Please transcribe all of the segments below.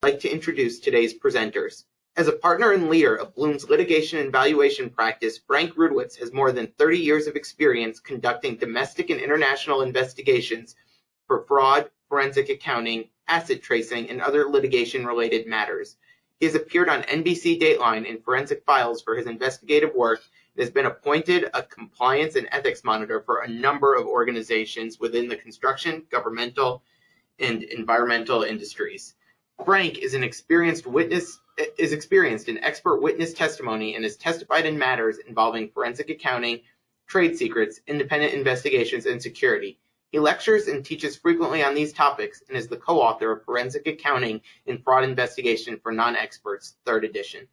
I'd like to introduce today's presenters. As a partner and leader of Bloom's litigation and valuation practice, Frank Rudwitz has more than 30 years of experience conducting domestic and international investigations for fraud, forensic accounting, asset tracing, and other litigation-related matters. He has appeared on NBC Dateline and Forensic Files for his investigative work and has been appointed a compliance and ethics monitor for a number of organizations within the construction, governmental, and environmental industries. Frank is experienced in expert witness testimony and has testified in matters involving forensic accounting, trade secrets, independent investigations, and security. He lectures and teaches frequently on these topics and is the co-author of Forensic Accounting and Fraud Investigation for Non-Experts, 3rd edition.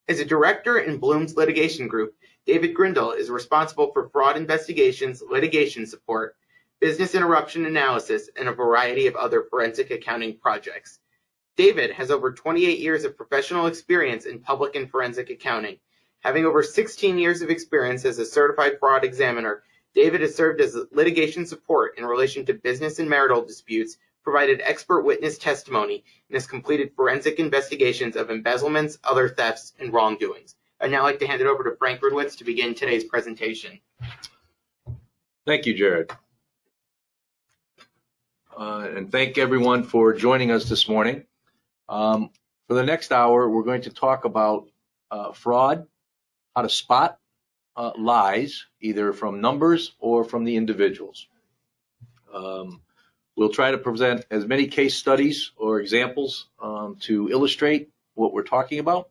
As a director in Bloom's litigation group, David Grindle is responsible for fraud investigations, litigation support, business interruption analysis, and a variety of other forensic accounting projects. David has over 28 years of professional experience in public and forensic accounting. Having over 16 years of experience as a certified fraud examiner, David has served as litigation support in relation to business and marital disputes, provided expert witness testimony, and has completed forensic investigations of embezzlements, other thefts, and wrongdoings. I'd now like to hand it over to Frank Rudwitz to begin today's presentation. Thank you, Jared. And thank everyone for joining us this morning. For the next hour, we're going to talk about fraud, how to spot lies, either from numbers or from the individuals. We'll try to present as many case studies or examples to illustrate what we're talking about.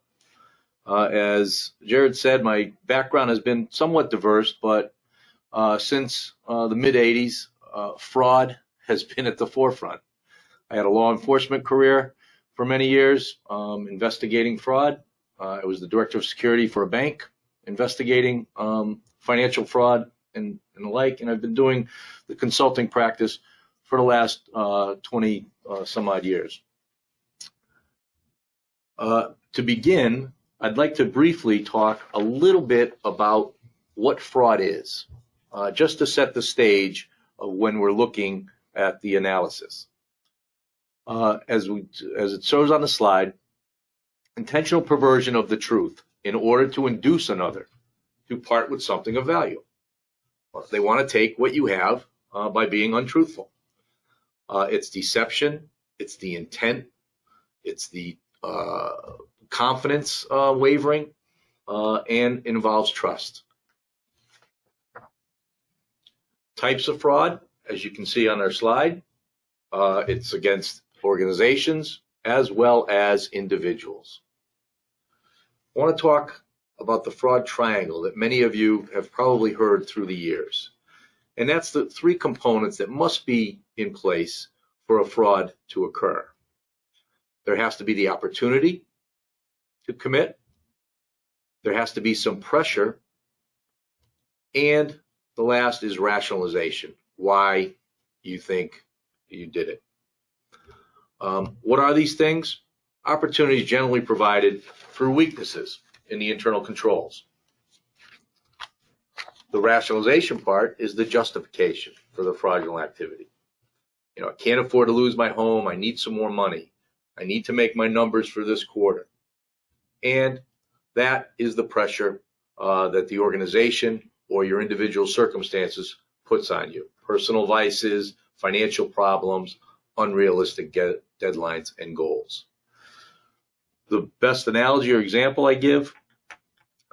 As Jared said, my background has been somewhat diverse, but since the mid-'80s, fraud has been at the forefront. I had a law enforcement career for many years, investigating fraud. I was the director of security for a bank, investigating financial fraud and the like, and I've been doing the consulting practice for the last 20 some odd years. To begin, I'd like to briefly talk a little bit about what fraud is, just to set the stage of when we're looking at the analysis. As it shows on the slide, intentional perversion of the truth in order to induce another to part with something of value. They want to take what you have by being untruthful. It's deception, it's the intent, it's the confidence wavering, and involves trust. Types of fraud, as you can see on our slide, it's against organizations as well as individuals. I want to talk about the fraud triangle that many of you have probably heard through the years. And that's the three components that must be in place for a fraud to occur. There has to be the opportunity to commit. There has to be some pressure. And the last is rationalization, why you think you did it. What are these things? Opportunities generally provided through weaknesses in the internal controls. The rationalization part is the justification for the fraudulent activity. I can't afford to lose my home. I need some more money. I need to make my numbers for this quarter. And that is the pressure that the organization or your individual circumstances puts on you. Personal vices, financial problems, unrealistic deadlines and goals. The best analogy or example I give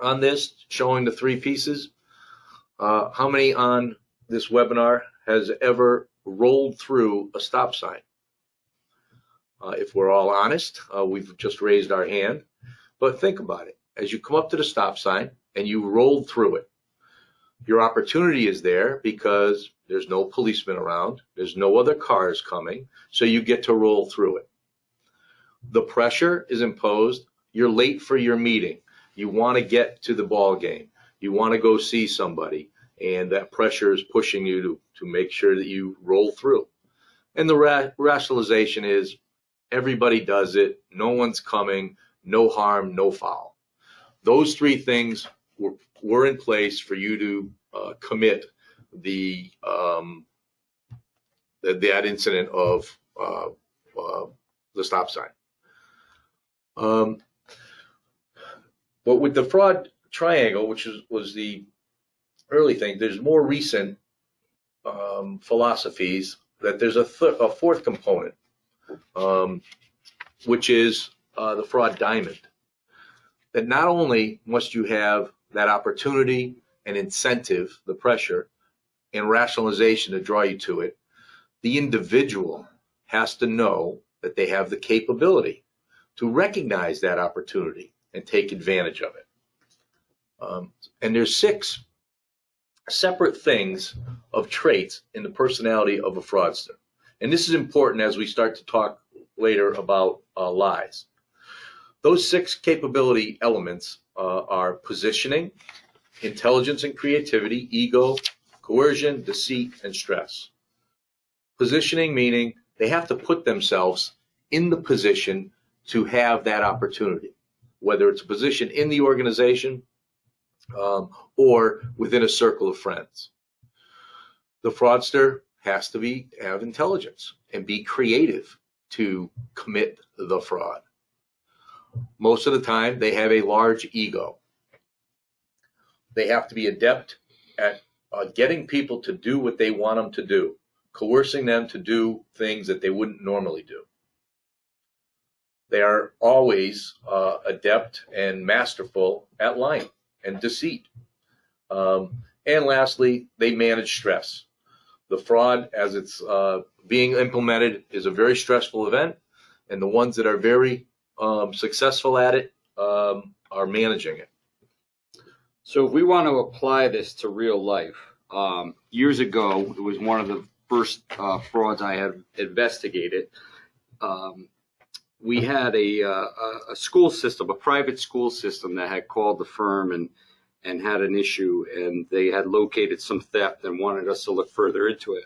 on this, showing the three pieces, how many on this webinar has ever rolled through a stop sign? If we're all honest, we've just raised our hand, but think about it. As you come up to the stop sign and you rolled through it, your opportunity is there because there's no policeman around, there's no other cars coming, so you get to roll through it. The pressure is imposed. You're late for your meeting. You want to get to the ball game. You want to go see somebody, and that pressure is pushing you to make sure that you roll through. And the rationalization is everybody does it. No one's coming. No harm, no foul. Those three things were in place for you to commit that incident of the stop sign. But with the fraud triangle, which was the early thing, there's more recent philosophies that there's a fourth component, which is the fraud diamond. That not only must you have that opportunity and incentive, the pressure, and rationalization to draw you to it, the individual has to know that they have the capability to recognize that opportunity and take advantage of it. And there's 6 separate things of traits in the personality of a fraudster. And this is important as we start to talk later about lies. Those 6 capability elements are positioning, intelligence and creativity, ego, coercion, deceit, and stress. Positioning meaning they have to put themselves in the position to have that opportunity, whether it's a position in the organization or within a circle of friends. The fraudster has to have intelligence and be creative to commit the fraud. Most of the time, they have a large ego. They have to be adept at getting people to do what they want them to do, coercing them to do things that they wouldn't normally do. They are always adept and masterful at lying and deceit. And lastly, they manage stress. The fraud, as it's being implemented, is a very stressful event, and the ones that are very successful at it are managing it. So if we want to apply this to real life, years ago, it was one of the first frauds I had investigated. We had a school system, a private school system that had called the firm and had an issue, and they had located some theft and wanted us to look further into it.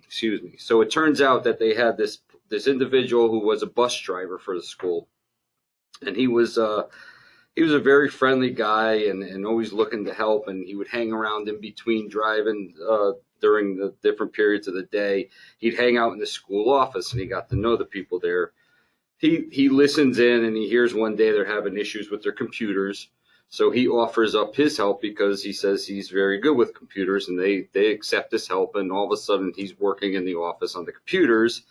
Excuse me. So it turns out that they had this individual who was a bus driver for the school, and he was a very friendly guy and always looking to help, and he would hang around in between driving during the different periods of the day. He'd hang out in the school office, and he got to know the people there. He listens in, and he hears one day they're having issues with their computers. So he offers up his help because he says he's very good with computers, and they accept his help. And all of a sudden, he's working in the office on the computers.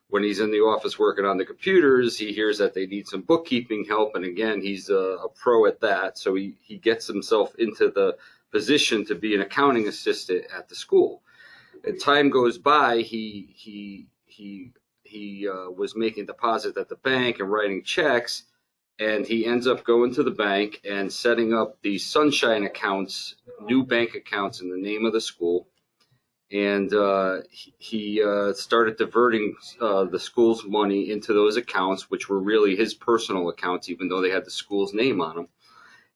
When he's in the office working on the computers, he hears that they need some bookkeeping help. And again, he's a pro at that. So he gets himself into the position to be an accounting assistant at the school. And time goes by, he was making deposits at the bank and writing checks. And he ends up going to the bank and setting up the Sunshine accounts, new bank accounts in the name of the school. And he started diverting the school's money into those accounts, which were really his personal accounts, even though they had the school's name on them.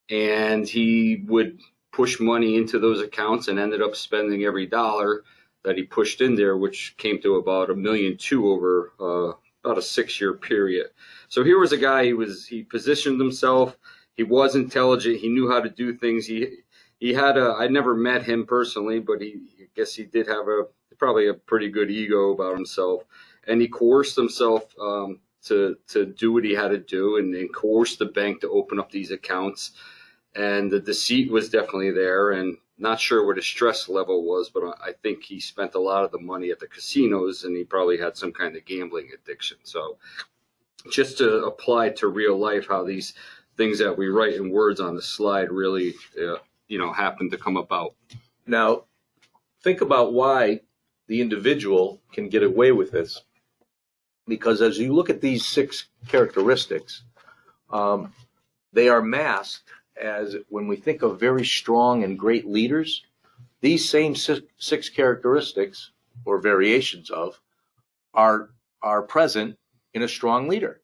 And he would push money into those accounts and ended up spending every dollar that he pushed in there, which came to about $1.2 million over about a 6-year period. So here was a guy, he positioned himself, he was intelligent, he knew how to do things. He had I never met him personally, but I guess he did have probably a pretty good ego about himself. And he coerced himself to do what he had to do and coerced the bank to open up these accounts. And the deceit was definitely there, and not sure what his stress level was, but I think he spent a lot of the money at the casinos, and he probably had some kind of gambling addiction. So just to apply to real life how these things that we write in words on the slide really happen to come about. Now, think about why the individual can get away with this. Because as you look at these 6 characteristics, they are masked as when we think of very strong and great leaders, these same 6 characteristics or variations of are present in a strong leader.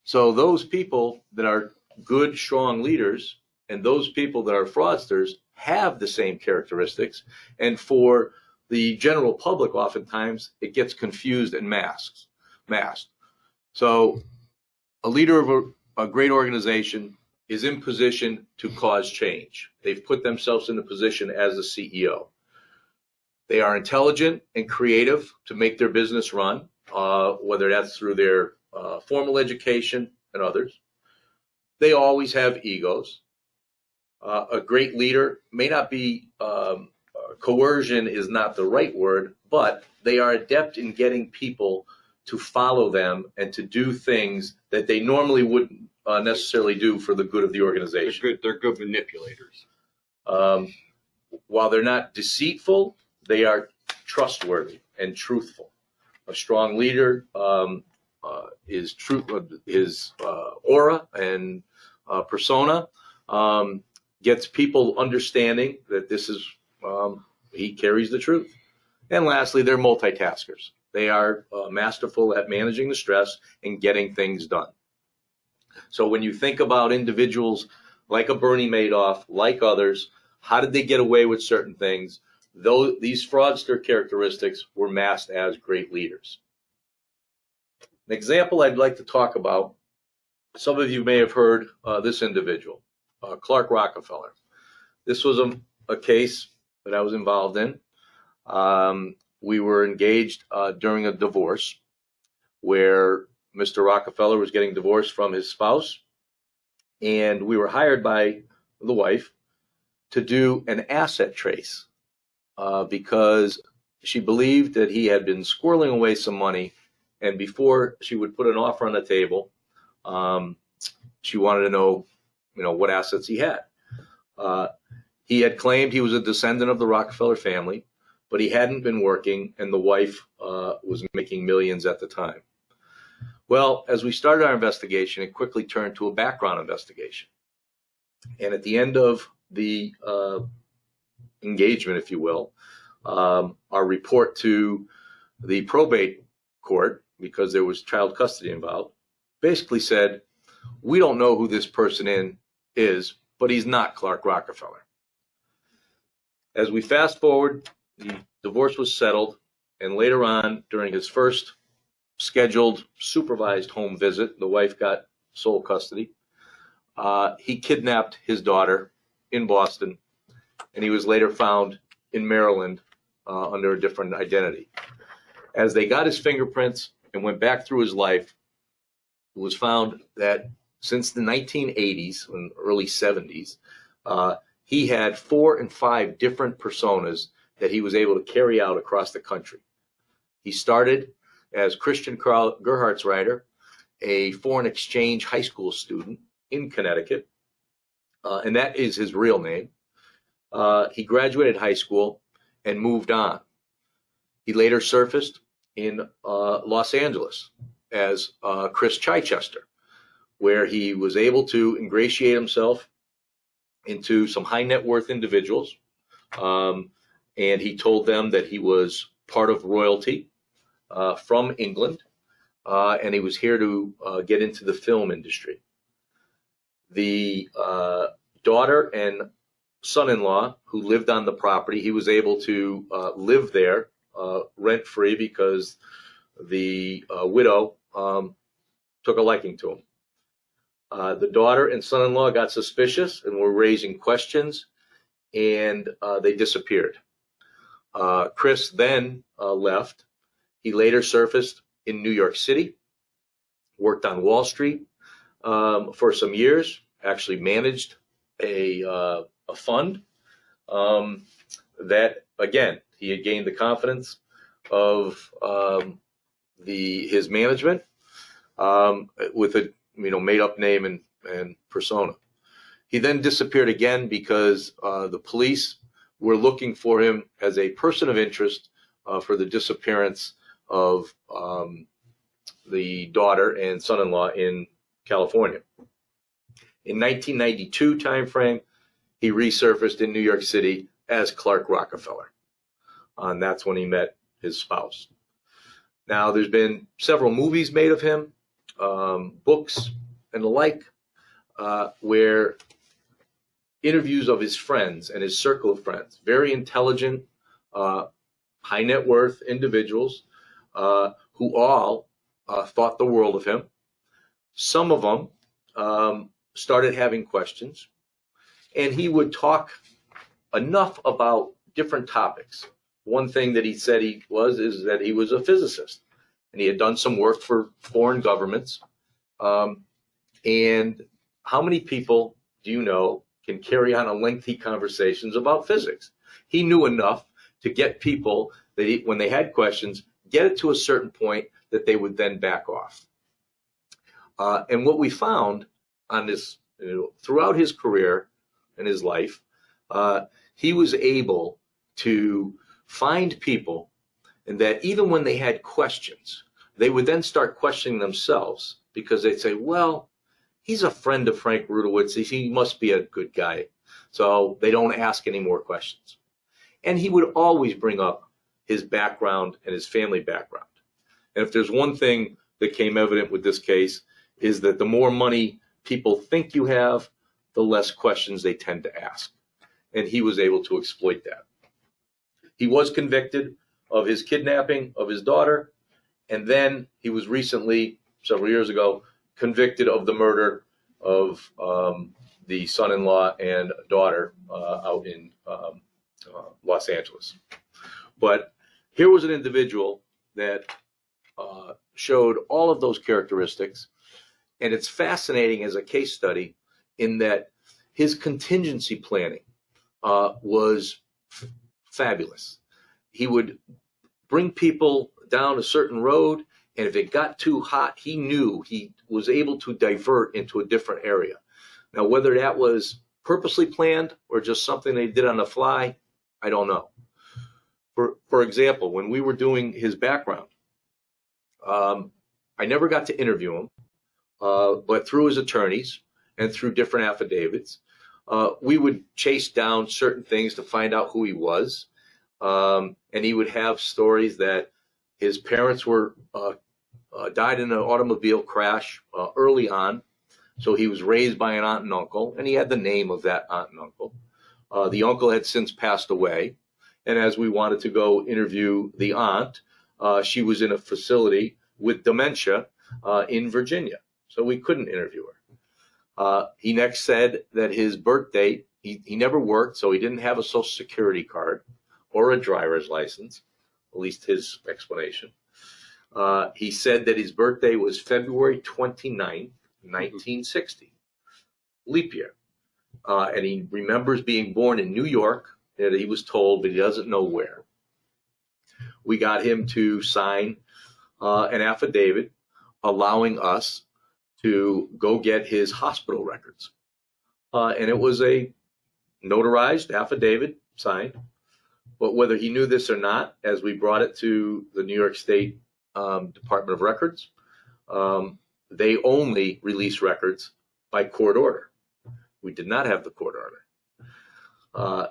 So those people that are good, strong leaders and those people that are fraudsters have the same characteristics. And for the general public, oftentimes it gets confused and masked. So a leader of a great organization is in position to cause change. They've put themselves in a position as a CEO. They are intelligent and creative to make their business run, whether that's through their formal education and others. They always have egos. A great leader may not be, coercion is not the right word, but they are adept in getting people to follow them and to do things that they normally wouldn't necessarily do for the good of the organization. They're good manipulators. While they're not deceitful, they are trustworthy and truthful. A strong leader is true. His aura and persona gets people understanding that this is he carries the truth. And lastly, they're multitaskers. They are masterful at managing the stress and getting things done. So when you think about individuals like a Bernie Madoff, like others, how did they get away with certain things? Though these fraudster characteristics were masked as great leaders. An example I'd like to talk about, some of you may have heard this individual, Clark Rockefeller. This was a case that I was involved in. We were engaged during a divorce where Mr. Rockefeller was getting divorced from his spouse, and we were hired by the wife to do an asset trace because she believed that he had been squirreling away some money, and before she would put an offer on the table, she wanted to know, what assets he had. He had claimed he was a descendant of the Rockefeller family, but he hadn't been working, and the wife was making millions at the time. Well, as we started our investigation, it quickly turned to a background investigation. And at the end of the engagement, if you will, our report to the probate court, because there was child custody involved, basically said, we don't know who this person is, but he's not Clark Rockefeller. As we fast forward, the divorce was settled, and later on, during his first scheduled supervised home visit, the wife got sole custody. He kidnapped his daughter in Boston, and he was later found in Maryland under a different identity. As they got his fingerprints and went back through his life, it was found that since the 1980s and early 70s, he had 4 and 5 different personas that he was able to carry out across the country. He started as Christian Carl Gerhardt's writer, a foreign exchange high school student in Connecticut, and that is his real name. He graduated high school and moved on. He later surfaced in Los Angeles as Chris Chichester, where he was able to ingratiate himself into some high net worth individuals, and he told them that he was part of royalty from England, and he was here to get into the film industry. The daughter and son-in-law who lived on the property, he was able to live there rent-free because the widow took a liking to him. The daughter and son-in-law got suspicious and were raising questions, and they disappeared. Chris then left. He later surfaced in New York City, worked on Wall Street for some years, actually managed a fund that, again, he had gained the confidence of his management with a made up name and persona. He then disappeared again because the police were looking for him as a person of interest for the disappearance of the daughter and son-in-law in California. In 1992 timeframe, he resurfaced in New York City as Clark Rockefeller. And that's when he met his spouse. Now, there's been several movies made of him, books and the like, where interviews of his friends and his circle of friends, very intelligent, high net worth individuals who all thought the world of him. Some of them started having questions, and he would talk enough about different topics. One thing that he said is that he was a physicist, and he had done some work for foreign governments. And how many people do you know can carry on a lengthy conversations about physics? He knew enough to get people that when they had questions, get it to a certain point that they would then back off. And what we found on this, throughout his career and his life, he was able to find people, and that even when they had questions, they would then start questioning themselves, because they'd say, well, he's a friend of Frank Rudowitz. He must be a good guy. So they don't ask any more questions. And he would always bring up his background and his family background. And if there's one thing that came evident with this case, is that the more money people think you have, the less questions they tend to ask. And he was able to exploit that. He was convicted of his kidnapping of his daughter, and then he was recently, several years ago, convicted of the murder of the son-in-law and daughter out in Los Angeles. But here was an individual that showed all of those characteristics, and it's fascinating as a case study in that his contingency planning was fabulous. He would bring people down a certain road, and if it got too hot, he knew he was able to divert into a different area. Now, whether that was purposely planned or just something they did on the fly, I don't know. For example, when we were doing his background, I never got to interview him, but through his attorneys and through different affidavits, we would chase down certain things to find out who he was. And he would have stories that his parents were died in an automobile crash early on. So he was raised by an aunt and uncle, and he had the name of that aunt and uncle. The uncle had since passed away. And as we wanted to go interview the aunt, she was in a facility with dementia in Virginia. So we couldn't interview her. He next said that his birth date, he never worked, so he didn't have a Social Security card or a driver's license, at least his explanation. He said that his birthday was February 29th, 1960, leap year. And he remembers being born in New York, that he was told, but he doesn't know where. We got him to sign an affidavit allowing us to go get his hospital records. And it was a notarized affidavit signed. But whether he knew this or not, as we brought it to the New York State Department of Records, they only release records by court order. We did not have the court order.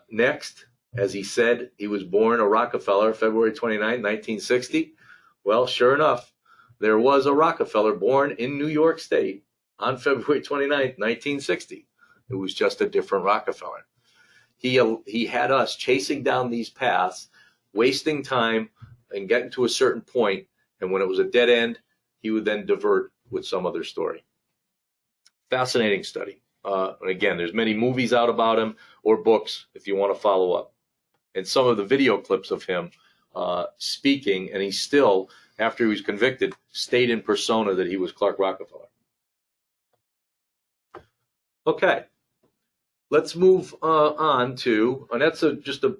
Next, as he said, he was born a Rockefeller, February 29, 1960. Well, sure enough, there was a Rockefeller born in New York State on February 29, 1960. It was just a different Rockefeller. He had us chasing down these paths, wasting time and getting to a certain point, and when it was a dead end, he would then divert with some other story. Fascinating study. And again, there's many movies out about him or books if you want to follow up. And some of the video clips of him speaking, and he still, after he was convicted, stayed in persona that he was Clark Rockefeller. Okay, let's move on to, and that's just a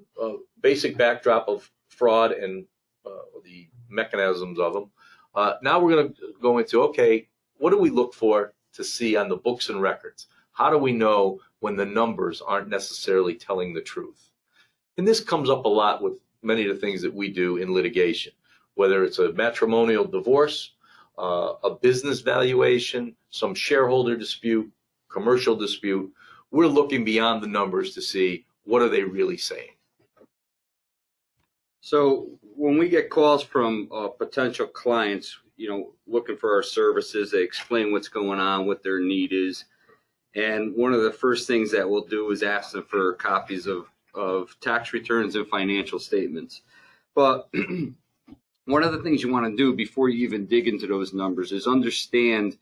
basic backdrop of fraud and the mechanisms of them. Now we're going to go into, okay, what do we look for to see on the books and records? How do we know when the numbers aren't necessarily telling the truth? And this comes up a lot with many of the things that we do in litigation, whether it's a matrimonial divorce, a business valuation, some shareholder dispute, commercial dispute. We're looking beyond the numbers to see what are they really saying. So when we get calls from potential clients, looking for our services, they explain what's going on, what their need is. And one of the first things that we'll do is ask them for copies of tax returns and financial statements. But one of the things you want to do before you even dig into those numbers is understand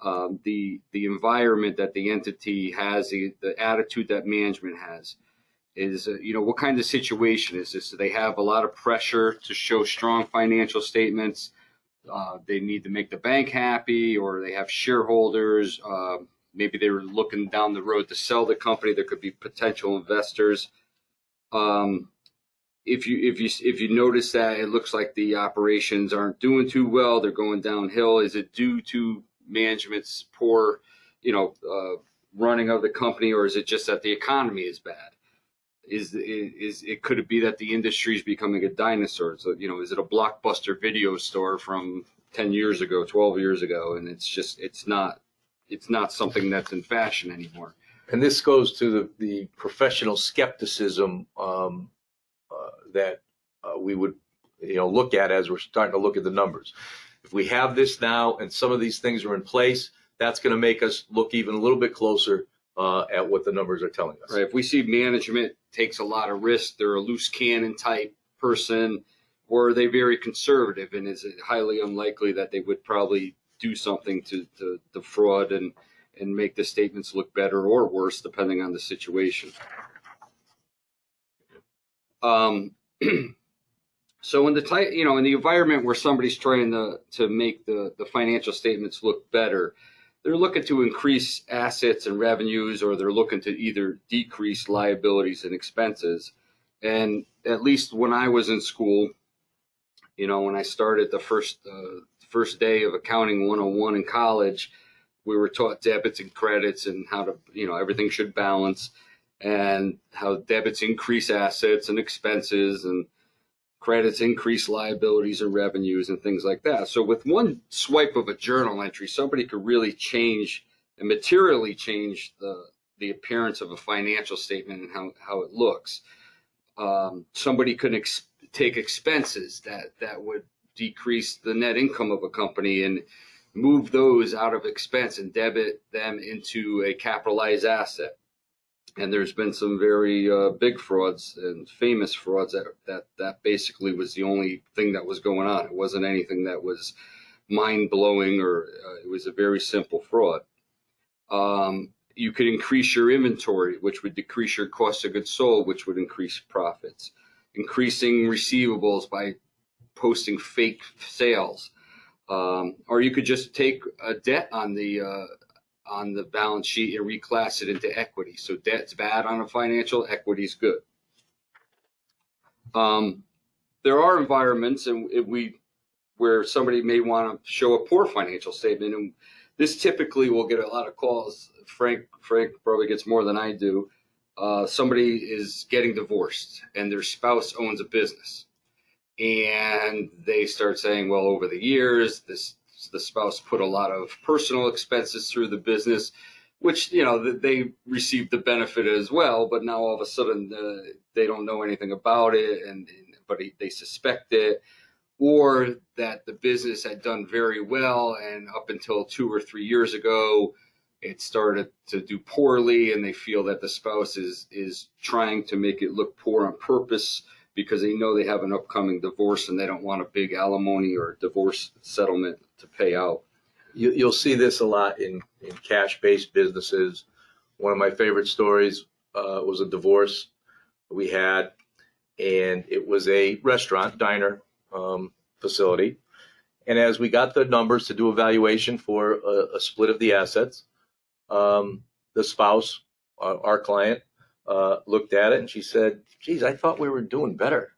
the environment that the entity has, the attitude that management has. Is, what kind of situation is this? Do they have a lot of pressure to show strong financial statements? They need to make the bank happy, or they have shareholders. Maybe they were looking down the road to sell the company. There could be potential investors. If you notice that it looks like the operations aren't doing too well, they're going downhill. Is it due to management's poor, running of the company, or is it just that the economy is bad? Could it be that the industry is becoming a dinosaur? So, is it a Blockbuster video store from 10 years ago, 12 years ago, and it's not something that's in fashion anymore? And this goes to the professional skepticism that we would look at as we're starting to look at the numbers. If we have this now and some of these things are in place, that's going to make us look even a little bit closer at what the numbers are telling us. Right. If we see management takes a lot of risk, they're a loose cannon type person, or are they very conservative, and is it highly unlikely that they would probably do something to defraud and make the statements look better or worse depending on the situation? So in the environment where somebody's trying to make the financial statements look better, they're looking to increase assets and revenues, or they're looking to either decrease liabilities and expenses. And at least when I was in school, when I started the first day of accounting 101 in college, we were taught debits and credits and how to, everything should balance, and how debits increase assets and expenses, and credits increase liabilities and revenues and things like that. So with one swipe of a journal entry, somebody could really change and materially change the appearance of a financial statement and how it looks. Somebody could take expenses that would decrease the net income of a company and move those out of expense and debit them into a capitalized asset. And there's been some very big frauds and famous frauds that basically was the only thing that was going on. It wasn't anything that was mind-blowing, or it was a very simple fraud. You could increase your inventory, which would decrease your cost of goods sold, which would increase profits. Increasing receivables by posting fake sales. Or you could just take a debt on the balance sheet and reclass it into equity. So debt's bad on a financial, equity's good. There are environments where somebody may want to show a poor financial statement, and this typically will get a lot of calls. Frank probably gets more than I do. Somebody is getting divorced and their spouse owns a business, and they start saying, well, over the years, the spouse put a lot of personal expenses through the business, which, they received the benefit as well. But now all of a sudden they don't know anything about it, but they suspect it, or that the business had done very well, and up until 2 or 3 years ago, it started to do poorly, and they feel that the spouse is trying to make it look poor on purpose because they know they have an upcoming divorce and they don't want a big alimony or divorce settlement to pay out. You'll see this a lot in cash-based businesses. One of my favorite stories was a divorce we had, and it was a restaurant, diner facility. And as we got the numbers to do a valuation for a split of the assets, the spouse, our client, looked at it and she said, geez, I thought we were doing better.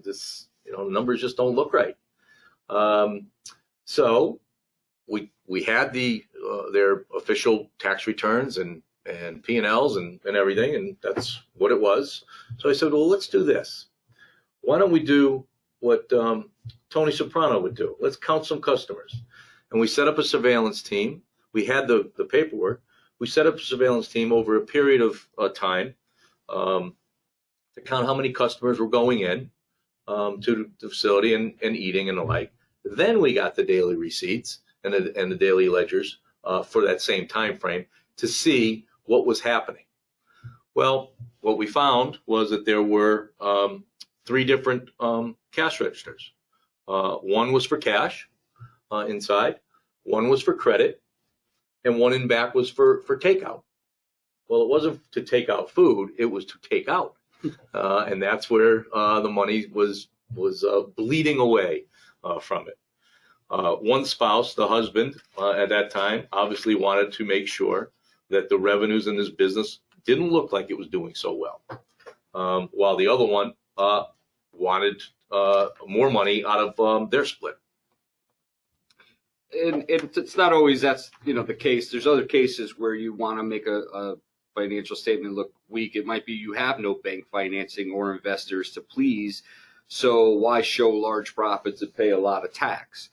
This numbers just don't look right. So we had their official tax returns and P&Ls and everything, and that's what it was. So I said, well, let's do this. Why don't we do what Tony Soprano would do? Let's count some customers. And we set up a surveillance team. We had the paperwork. We set up a surveillance team over a period of time to count how many customers were going in to the facility and eating and the like. Then we got the daily receipts and the daily ledgers for that same time frame to see what was happening. Well, what we found was that there were 3 different cash registers. One was for cash inside, one was for credit, and one in back was for takeout. Well, it wasn't to take out food; it was to take out, and that's where the money was bleeding away from it. One spouse, the husband at that time, obviously wanted to make sure that the revenues in this business didn't look like it was doing so well, while the other one wanted more money out of their split. And it's not always that's the case. There's other cases where you want to make a financial statement look weak. It might be you have no bank financing or investors to please, so why show large profits and pay a lot of tax?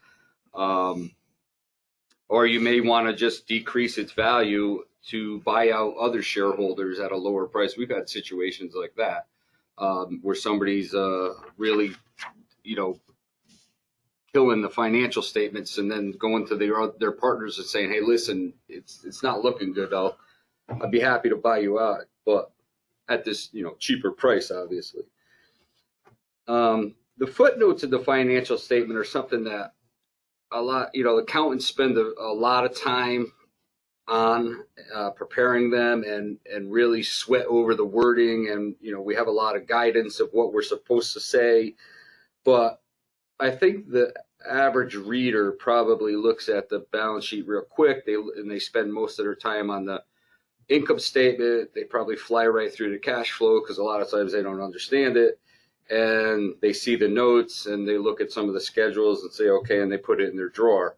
Or you may want to just decrease its value to buy out other shareholders at a lower price. We've had situations like that where somebody's really, killing the financial statements and then going to their partners and saying, "Hey, listen, it's not looking good. I'd be happy to buy you out, but at this cheaper price, obviously." The footnotes of the financial statement are something that a lot, accountants spend a lot of time on preparing them and really sweat over the wording. And, we have a lot of guidance of what we're supposed to say. But I think the average reader probably looks at the balance sheet real quick. They spend most of their time on the income statement. They probably fly right through the cash flow because a lot of times they don't understand it. And they see the notes and they look at some of the schedules and say, okay, and they put it in their drawer.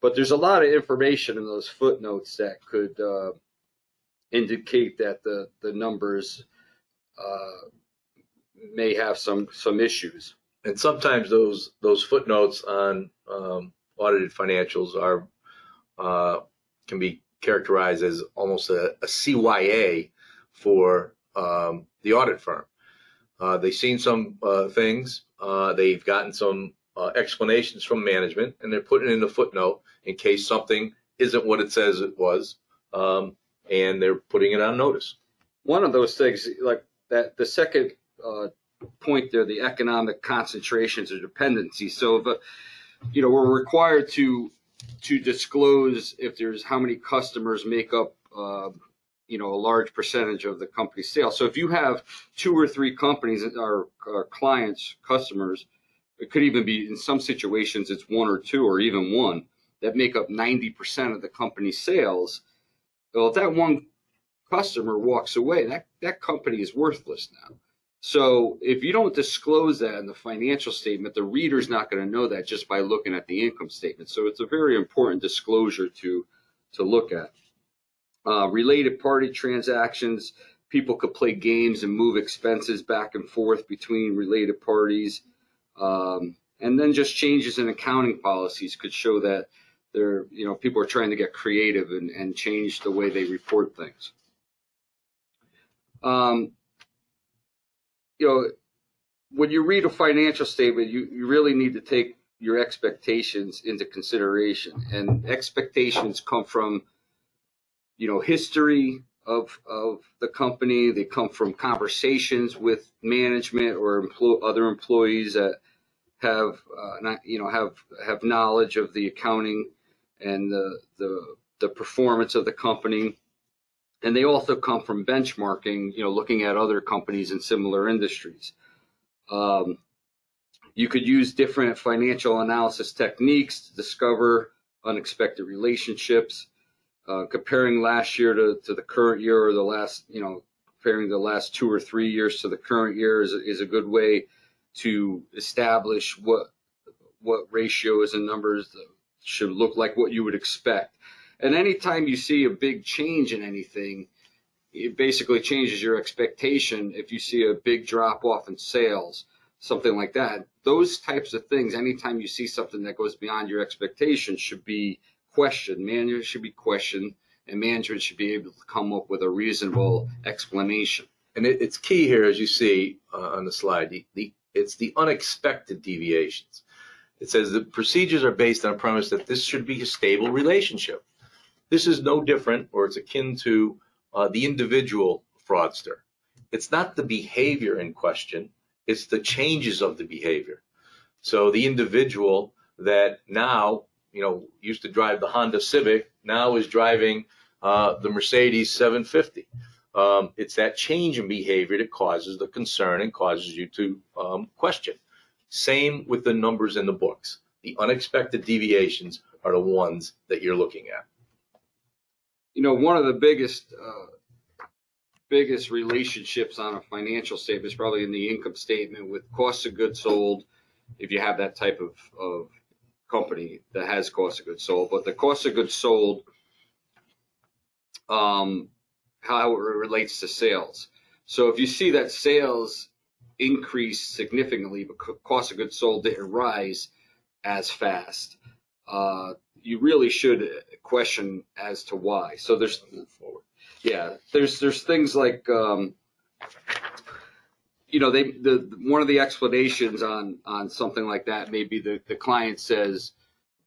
But there's a lot of information in those footnotes that could indicate that the numbers may have some issues. And sometimes those footnotes on audited financials can be characterized as almost a CYA for the audit firm. They've seen some things, they've gotten some explanations from management, and they're putting in a footnote in case something isn't what it says it was, and they're putting it on notice. One of those things, like that, the second point there, the economic concentrations or dependencies. So, we're required to disclose if there's how many customers make up, a large percentage of the company's sales. So if you have 2 or 3 companies that are clients, customers, it could even be in some situations it's 1 or 2 or even 1 that make up 90% of the company's sales. Well, if that one customer walks away, that company is worthless now. So if you don't disclose that in the financial statement, the reader's not going to know that just by looking at the income statement. So it's a very important disclosure to look at. Related party transactions, people could play games and move expenses back and forth between related parties. And then just changes in accounting policies could show that people are trying to get creative and change the way they report things. When you read a financial statement, you really need to take your expectations into consideration. And expectations come from, history of the company. They come from conversations with management or other employees that have knowledge of the accounting and the performance of the company. And they also come from benchmarking, looking at other companies in similar industries. You could use different financial analysis techniques to discover unexpected relationships. Comparing last year to the current year, or the last, comparing the last 2 or 3 years to the current year is a good way to establish what ratios and numbers should look like, what you would expect. And anytime you see a big change in anything, it basically changes your expectation. If you see a big drop off in sales, something like that, those types of things, anytime you see something that goes beyond your expectation, should be questioned. Management should be questioned, and management should be able to come up with a reasonable explanation. And it's key here, as you see on the slide, it's the unexpected deviations. It says the procedures are based on a premise that this should be a stable relationship. This is no different, or it's akin to the individual fraudster. It's not the behavior in question, it's the changes of the behavior. So the individual that now, used to drive the Honda Civic, now is driving the Mercedes 750. It's that change in behavior that causes the concern and causes you to question. Same with the numbers in the books. The unexpected deviations are the ones that you're looking at. One of the biggest relationships on a financial statement is probably in the income statement with cost of goods sold, if you have that type of company that has cost of goods sold. But the cost of goods sold, how it relates to sales. So if you see that sales increase significantly, but cost of goods sold didn't rise as fast, you really should question as to why. So there's things like one of the explanations on something like that may be the client says,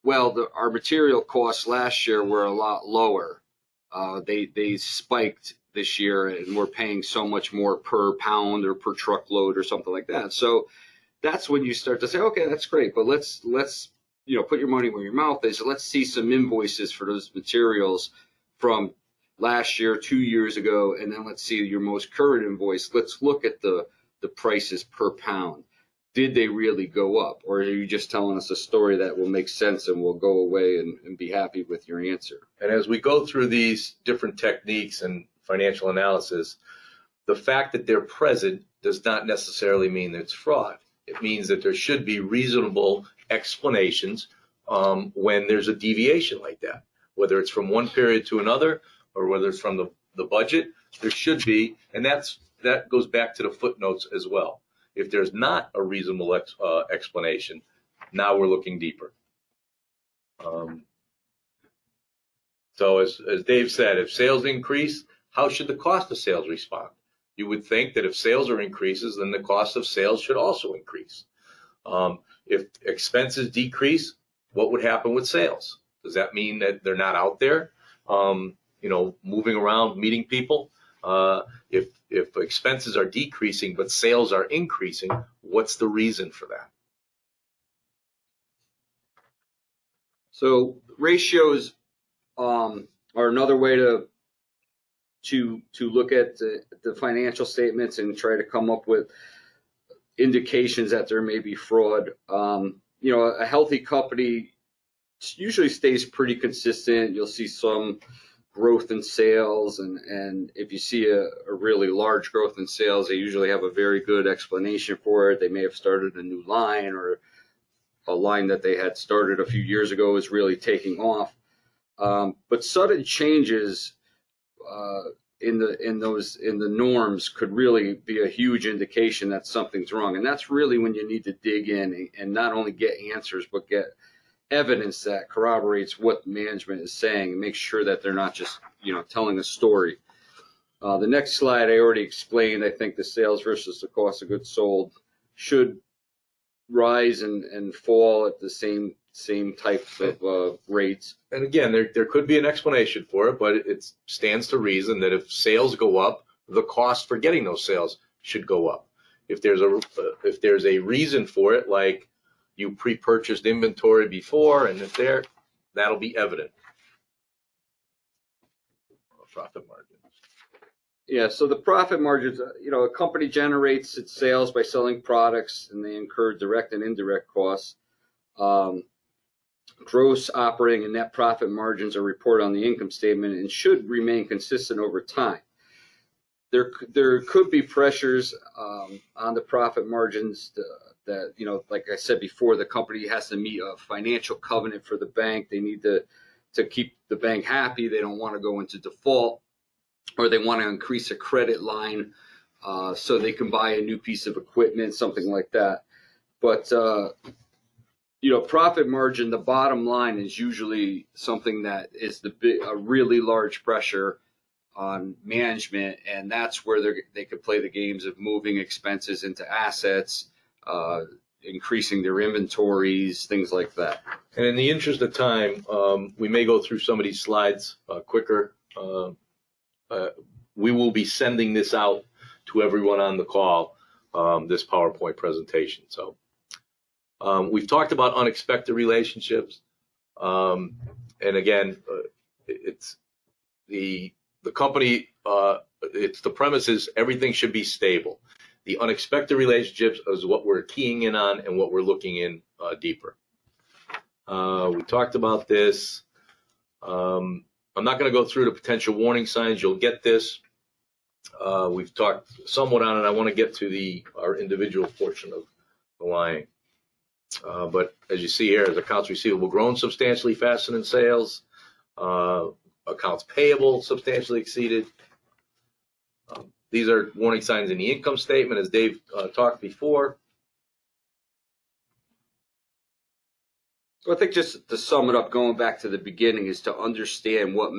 well, our material costs last year were a lot lower. They spiked this year, and we're paying so much more per pound or per truckload or something like that. So that's when you start to say, okay, that's great, but let's put your money where your mouth is. Let's see some invoices for those materials from last year, 2 years ago, and then let's see your most current invoice. Let's look at the prices per pound. Did they really go up, or are you just telling us a story that will make sense and we'll go away and be happy with your answer? And as we go through these different techniques and financial analysis, the fact that they're present does not necessarily mean that it's fraud. It means that there should be reasonable explanations when there's a deviation like that, whether it's from one period to another or whether it's from the budget. There should be, and that goes back to the footnotes as well. If there's not a reasonable explanation, now we're looking deeper. So as Dave said, if sales increase, how should the cost of sales respond? You would think that if sales are increases, then the cost of sales should also increase. If expenses decrease, what would happen with sales? Does that mean that they're not out there, moving around, meeting people? If expenses are decreasing but sales are increasing, what's the reason for that? So ratios are another way to look at the financial statements and try to come up with indications that there may be fraud. A healthy company usually stays pretty consistent. You'll see some growth in sales, and if you see a really large growth in sales, they usually have a very good explanation for it. They may have started a new line, or a line that they had started a few years ago is really taking off. But sudden changes in the norms could really be a huge indication that something's wrong, and that's really when you need to dig in and not only get answers but get evidence that corroborates what management is saying and make sure that they're not just telling a story. The next slide I already explained. I think the sales versus the cost of goods sold should rise and fall at the same type of rates. And again, there could be an explanation for it, but it stands to reason that if sales go up, the cost for getting those sales should go up. If there's a reason for it, like you pre-purchased inventory before, and that'll be evident. Profit margins. Yeah, so the profit margins, a company generates its sales by selling products, and they incur direct and indirect costs. Gross operating and net profit margins are reported on the income statement and should remain consistent over time. There could be pressures on the profit margins that, like I said before, the company has to meet a financial covenant for the bank. They need to keep the bank happy. They don't want to go into default, or they want to increase a credit line so they can buy a new piece of equipment, something like that. But, profit margin, the bottom line is usually something that is a really large pressure on management, and that's where they could play the games of moving expenses into assets, increasing their inventories, things like that. And in the interest of time, we may go through some of these slides quicker. We will be sending this out to everyone on the call, this PowerPoint presentation. So we've talked about unexpected relationships. And again, it's the company, it's the premise is everything should be stable. The unexpected relationships is what we're keying in on and what we're looking in deeper. We talked about this. I'm not going to go through the potential warning signs. You'll get this. We've talked somewhat on it. I want to get to our individual portion of the lying. But as you see here, as accounts receivable grown substantially faster than sales, accounts payable substantially exceeded. These are warning signs in the income statement, as Dave talked before. Well, I think just to sum it up, going back to the beginning, is to understand what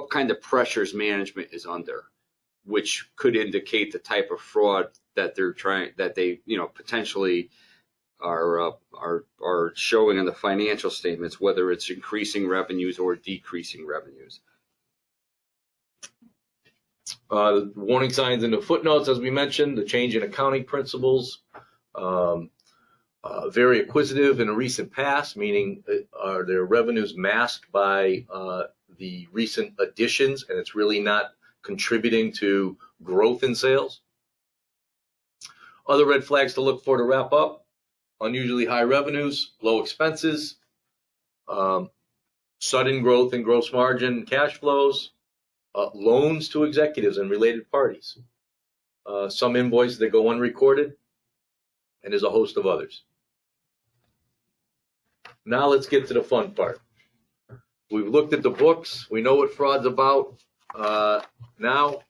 kind of pressures management is under, which could indicate the type of fraud that they potentially are showing in the financial statements, whether it's increasing revenues or decreasing revenues. Warning signs in the footnotes, as we mentioned, the change in accounting principles, very acquisitive in a recent past, meaning are their revenues masked by the recent additions, and it's really not contributing to growth in sales. Other red flags to look for to wrap up: unusually high revenues, low expenses, sudden growth in gross margin and cash flows, loans to executives and related parties, some invoices that go unrecorded, and there's a host of others. Now let's get to the fun part. We've looked at the books. We know what fraud's about. Now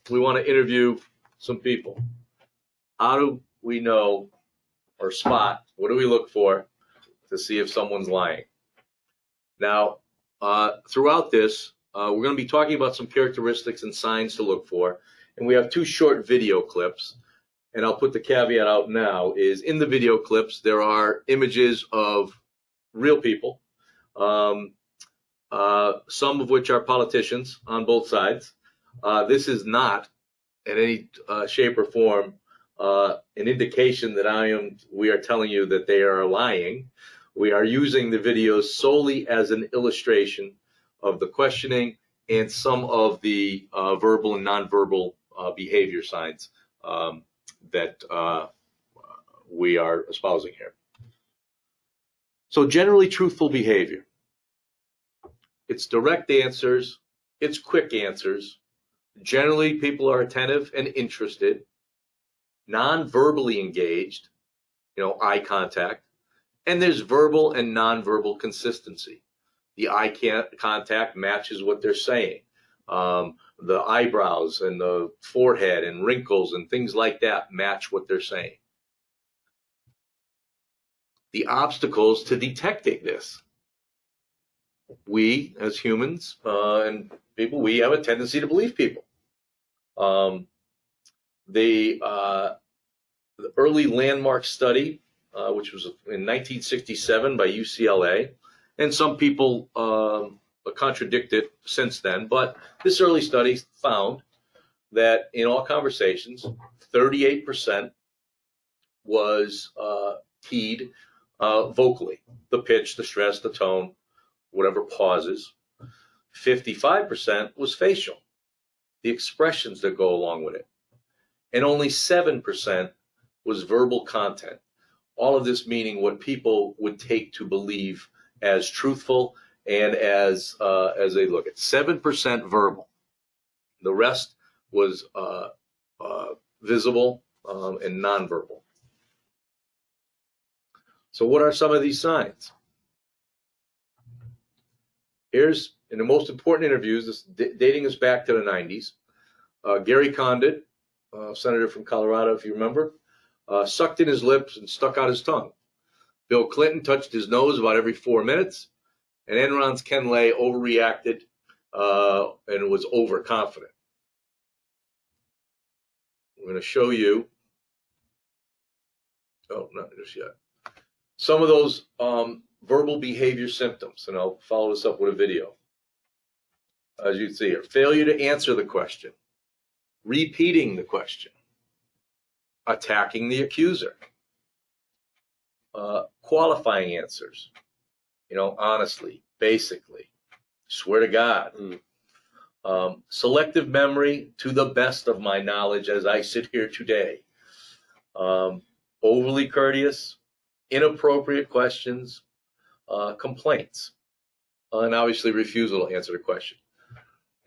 we want to interview some people. How do we know or spot, what do we look for to see if someone's lying? Now, throughout this, we're going to be talking about some characteristics and signs to look for. And we have two short video clips. And I'll put the caveat out now, is in the video clips, there are images of real people, some of which are politicians on both sides. This is not in any shape or form an indication that we are telling you that they are lying. We are using the videos solely as an illustration of the questioning and some of the verbal and nonverbal behavior signs that we are espousing here. So generally truthful behavior. It's direct answers. It's quick answers. Generally, people are attentive and interested, non-verbally engaged, eye contact, and there's verbal and non-verbal consistency. The eye contact matches what they're saying. The eyebrows and the forehead and wrinkles and things like that match what they're saying. The obstacles to detecting this. We, as humans and people, we have a tendency to believe people. The early landmark study, which was in 1967 by UCLA, and some people contradict it since then, but this early study found that in all conversations, 38% was keyed vocally, the pitch, the stress, the tone, whatever pauses. 55% was facial, the expressions that go along with it. And only 7% was verbal content. All of this meaning what people would take to believe as truthful and as they look at. 7% verbal. The rest was visible and nonverbal. So what are some of these signs? Here's, in the most important interviews, this dating us back to the 90s, Gary Condit, senator from Colorado, if you remember, sucked in his lips and stuck out his tongue. Bill Clinton touched his nose about every 4 minutes, and Enron's Ken Lay overreacted and was overconfident. I'm going to show you, not just yet, some of those verbal behavior symptoms, and I'll follow this up with a video. As you can see here, failure to answer the question, repeating the question, attacking the accuser, qualifying answers, honestly, basically, swear to God, selective memory, to the best of my knowledge as I sit here today, overly courteous, inappropriate questions, complaints, and obviously refusal to answer the question.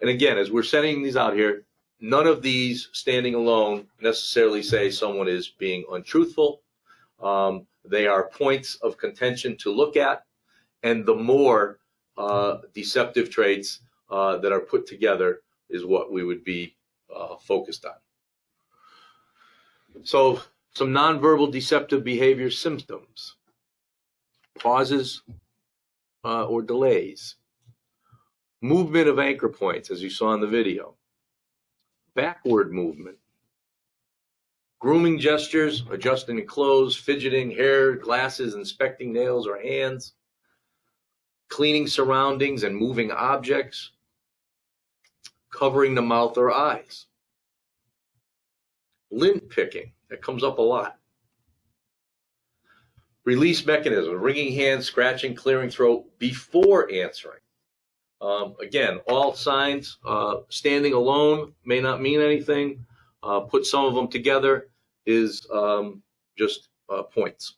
And again, as we're sending these out here, none of these standing alone necessarily say someone is being untruthful. They are points of contention to look at, and the more deceptive traits that are put together is what we would be focused on. So some nonverbal deceptive behavior symptoms: pauses or delays, movement of anchor points, as you saw in the video, backward movement, grooming gestures, adjusting the clothes, fidgeting, hair, glasses, inspecting nails or hands, cleaning surroundings and moving objects, covering the mouth or eyes, lint picking, that comes up a lot, release mechanism, wringing hands, scratching, clearing throat before answering. Again, all signs. Standing alone may not mean anything. Put some of them together is just points.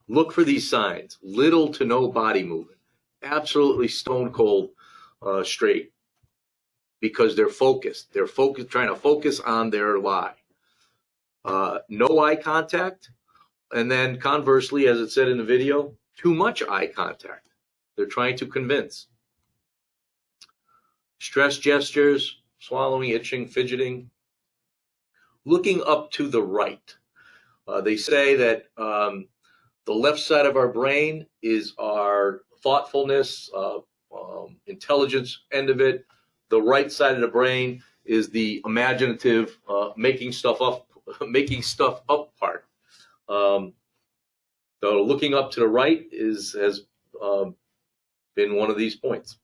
Look for these signs: little to no body movement, absolutely stone cold straight, because they're focused. They're trying to focus on their lie. No eye contact, and then conversely, as it said in the video, too much eye contact. They're trying to convince. Stress gestures, swallowing, itching, fidgeting. Looking up to the right. They say that the left side of our brain is our thoughtfulness, intelligence end of it. The right side of the brain is the imaginative, making stuff up part. So looking up to the right has been one of these points.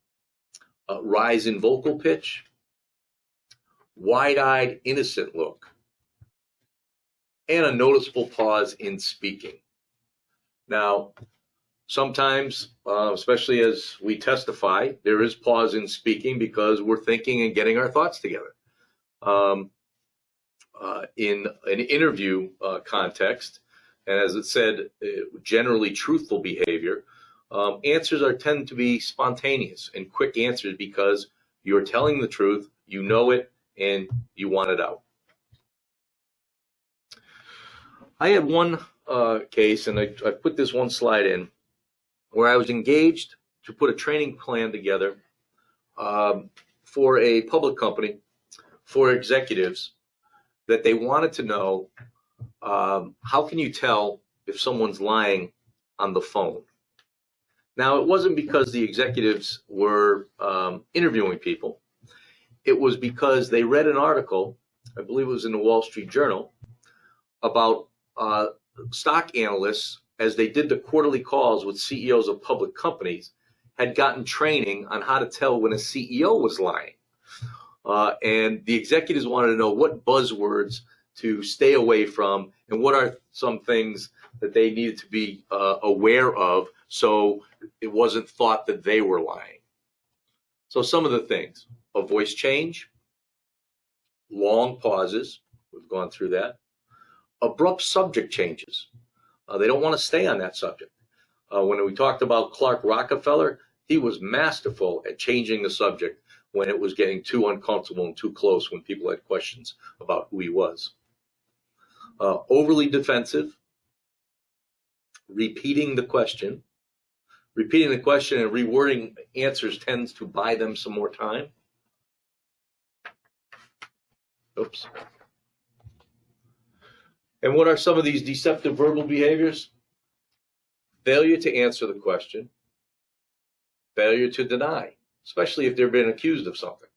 Rise in vocal pitch, wide-eyed, innocent look, and a noticeable pause in speaking. Now, sometimes, especially as we testify, there is pause in speaking because we're thinking and getting our thoughts together. In an interview context, and as it said, generally truthful behavior, answers tend to be spontaneous and quick answers because you're telling the truth, you know it, and you want it out. I had one case, and I put this one slide in, where I was engaged to put a training plan together for a public company for executives that they wanted to know, how can you tell if someone's lying on the phone? Now, it wasn't because the executives were interviewing people. It was because they read an article, I believe it was in the Wall Street Journal, about stock analysts, as they did the quarterly calls with CEOs of public companies, had gotten training on how to tell when a CEO was lying. And the executives wanted to know what buzzwords to stay away from and what are some things that they needed to be aware of so it wasn't thought that they were lying. So some of the things: a voice change, long pauses, we've gone through that, abrupt subject changes. They don't want to stay on that subject. When we talked about Clark Rockefeller, he was masterful at changing the subject when it was getting too uncomfortable and too close, when people had questions about who he was. Overly defensive, repeating the question. Repeating the question and rewording answers tends to buy them some more time. Oops. And what are some of these deceptive verbal behaviors? Failure to answer the question, failure to deny, especially if they're being accused of something.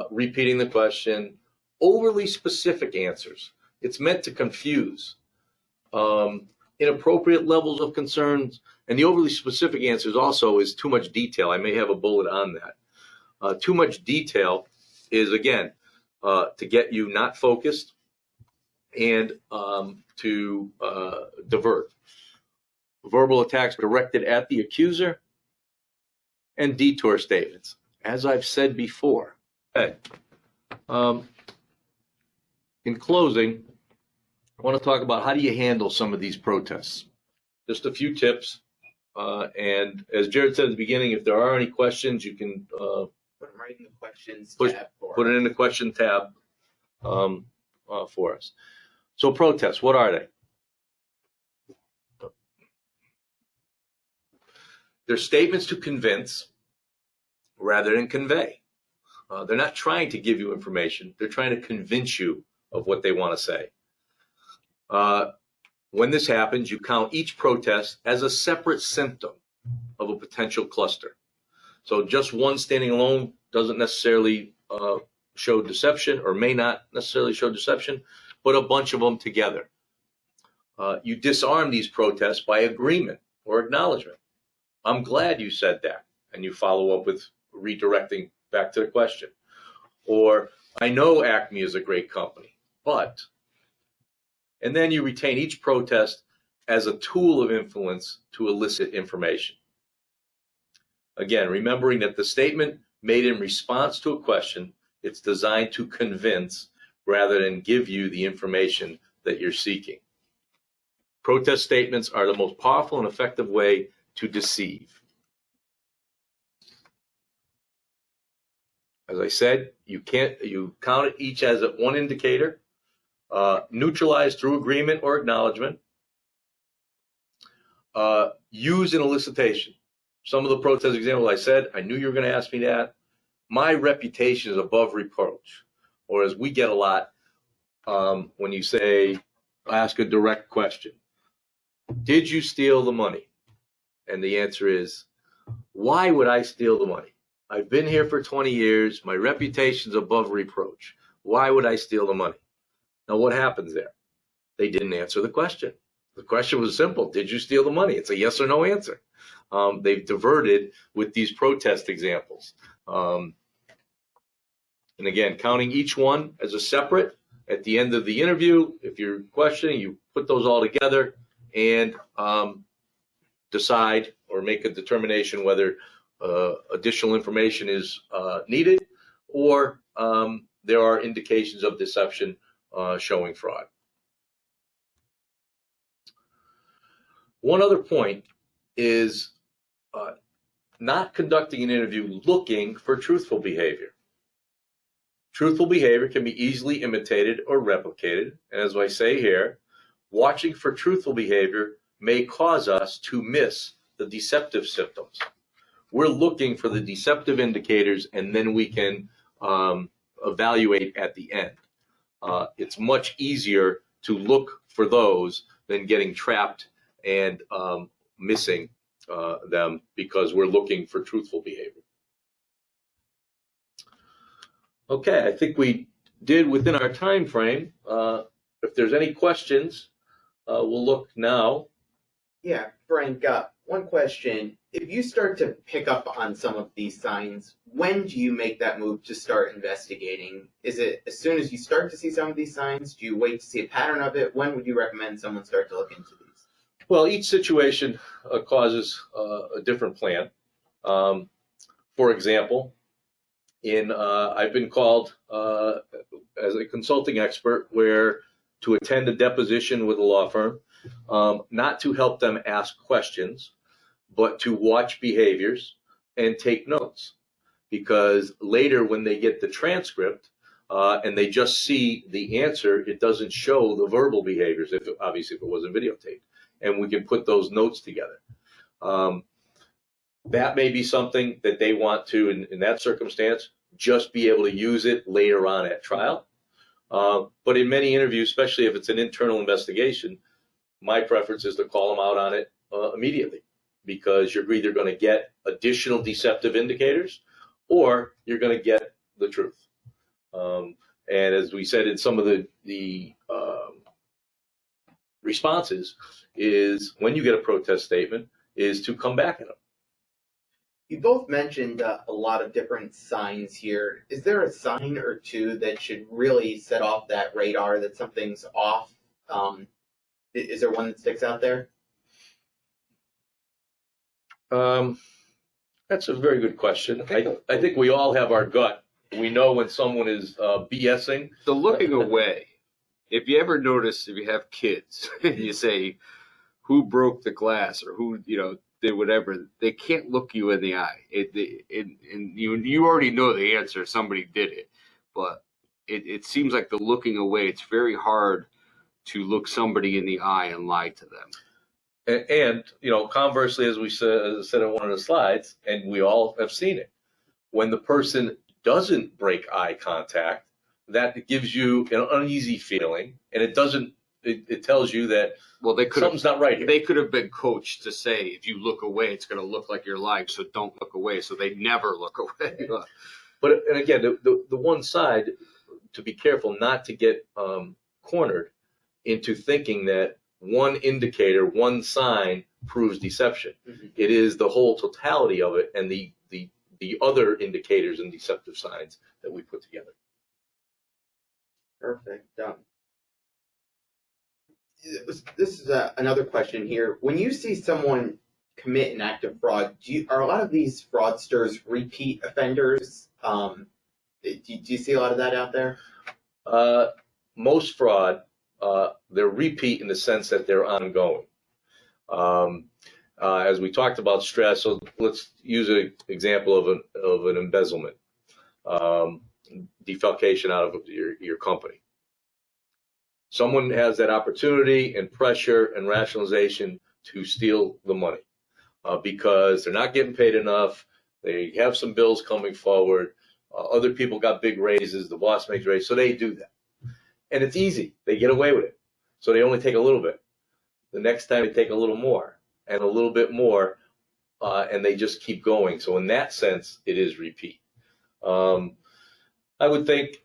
Repeating the question, overly specific answers. It's meant to confuse. Inappropriate levels of concerns, and the overly specific answers also is too much detail. I may have a bullet on that. Too much detail is, again, to get you not focused and to divert. Verbal attacks directed at the accuser, and detour statements. As I've said before, in closing, I want to talk about how do you handle some of these protests. Just a few tips. And as Jared said at the beginning, if there are any questions, you can Put them right in the questions Push- tab. put it in the question tab for us. So protests, what are they? They're statements to convince rather than convey. They're not trying to give you information. They're trying to convince you of what they want to say. When this happens, you count each protest as a separate symptom of a potential cluster. So just one standing alone doesn't necessarily show deception, or may not necessarily show deception, but a bunch of them together. You disarm these protests by agreement or acknowledgement. I'm glad you said that, and you follow up with redirecting back to the question. Or, I know Acme is a great company, but, and then you retain each protest as a tool of influence to elicit information. Again, remembering that the statement made in response to a question, it's designed to convince rather than give you the information that you're seeking. Protest statements are the most powerful and effective way to deceive. As I said, you count it each as one indicator, neutralize through agreement or acknowledgement, use an elicitation. Some of the protest examples I said, I knew you were going to ask me that. My reputation is above reproach. Or as we get a lot, when you say, ask a direct question. Did you steal the money? And the answer is, why would I steal the money? I've been here for 20 years. My reputation's above reproach. Why would I steal the money? Now, what happens there? They didn't answer the question. The question was simple. Did you steal the money? It's a yes or no answer. They've diverted with these protest examples. And again, counting each one as a separate. At the end of the interview, if you're questioning, you put those all together and decide or make a determination whether additional information is needed, or there are indications of deception showing fraud. One other point is not conducting an interview looking for truthful behavior. Truthful behavior can be easily imitated or replicated, and as I say here, watching for truthful behavior may cause us to miss the deceptive symptoms. We're looking for the deceptive indicators, and then we can evaluate at the end. It's much easier to look for those than getting trapped and missing them because we're looking for truthful behavior. Okay, I think we did within our time frame. If there's any questions, we'll look now. Yeah, Frank, one question. If you start to pick up on some of these signs, when do you make that move to start investigating? Is it as soon as you start to see some of these signs? Do you wait to see a pattern of it? When would you recommend someone start to look into these? Well, each situation causes a different plan. For example, I've been called as a consulting expert where to attend a deposition with a law firm, not to help them ask questions, but to watch behaviors and take notes. Because later when they get the transcript and they just see the answer, it doesn't show the verbal behaviors, obviously if it wasn't videotaped. And we can put those notes together. That may be something that they want to, in that circumstance, just be able to use it later on at trial. But in many interviews, especially if it's an internal investigation, my preference is to call them out on it immediately, because you're either going to get additional deceptive indicators or you're going to get the truth. And as we said in some of the responses, is when you get a protest statement, is to come back at them. You both mentioned a lot of different signs here. Is there a sign or two that should really set off that radar that something's off? Is there one that sticks out there? That's a very good question. I think we all have our gut. We know when someone is BSing. The looking away, if you ever notice, if you have kids and you say, who broke the glass or who, did whatever, they can't look you in the eye. And you already know the answer. Somebody did it. But it seems like the looking away, it's very hard to look somebody in the eye and lie to them. And conversely, as we said on one of the slides, and we all have seen it, when the person doesn't break eye contact, that gives you an uneasy feeling, and it tells you that something's not right here. They could have been coached to say, if you look away, it's going to look like you're lying, so don't look away. So they never look away. And again, the one side, to be careful not to get cornered into thinking that one indicator, one sign proves deception. Mm-hmm. It is the whole totality of it and the other indicators and deceptive signs that we put together. Perfect. This is another question here. When you see someone commit an act of fraud, are a lot of these fraudsters repeat offenders? Do you see a lot of that out there? Most fraud, they're repeat in the sense that they're ongoing. As we talked about stress, so let's use an example of an embezzlement, defalcation out of your company. Someone has that opportunity and pressure and rationalization to steal the money because they're not getting paid enough. They have some bills coming forward. Other people got big raises. The boss makes raises, so they do that. And it's easy. They get away with it. So they only take a little bit. The next time they take a little more and a little bit more, and they just keep going. So in that sense, it is repeat. I would think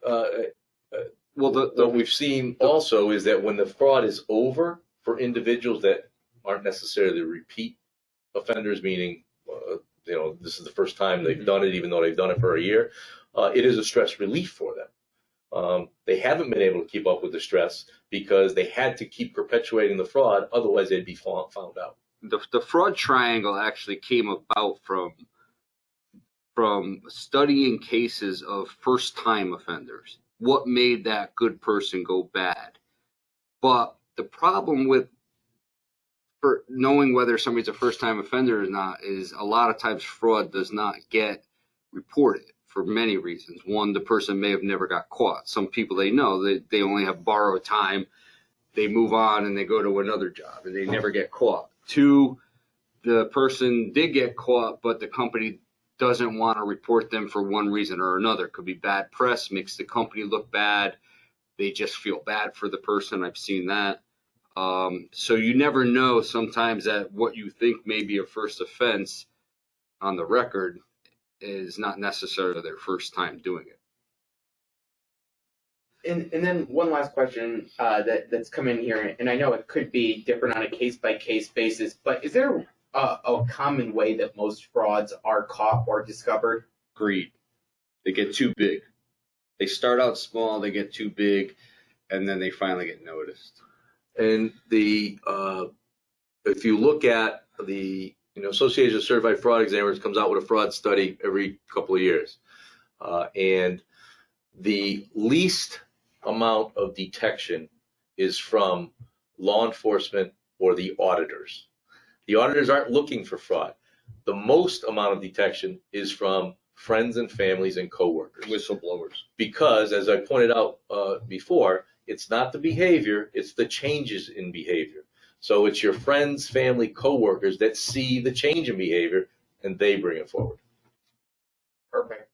what we've seen also is that when the fraud is over for individuals that aren't necessarily repeat offenders, meaning this is the first time they've done it, even though they've done it for a year, it is a stress relief for them. They haven't been able to keep up with the stress because they had to keep perpetuating the fraud, otherwise they'd be found out. The fraud triangle actually came about from studying cases of first-time offenders. What made that good person go bad? But the problem with knowing whether somebody's a first-time offender or not is a lot of times fraud does not get reported for many reasons. One, the person may have never got caught. Some people they only have borrowed time. They move on and they go to another job and they never get caught. Two, the person did get caught, but the company doesn't want to report them for one reason or another. It could be bad press, makes the company look bad. They just feel bad for the person. I've seen that. So you never know sometimes that what you think may be a first offense on the record is not necessarily their first time doing it. And then one last question that's come in here, and I know it could be different on a case-by-case basis, but is there a common way that most frauds are caught or discovered? Greed. They get too big. They start out small, they get too big, and then they finally get noticed. And if you look at the Association of Certified Fraud Examiners comes out with a fraud study every couple of years, and the least amount of detection is from law enforcement or the auditors. The auditors aren't looking for fraud. The most amount of detection is from friends and families and coworkers. Whistleblowers. Because, as I pointed out before, it's not the behavior, it's the changes in behavior. So it's your friends, family, coworkers that see the change in behavior, and they bring it forward. Perfect.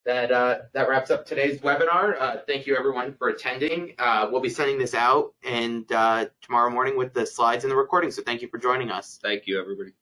That wraps up today's webinar. Thank you, everyone, for attending. We'll be sending this out tomorrow morning with the slides and the recording, so thank you for joining us. Thank you, everybody.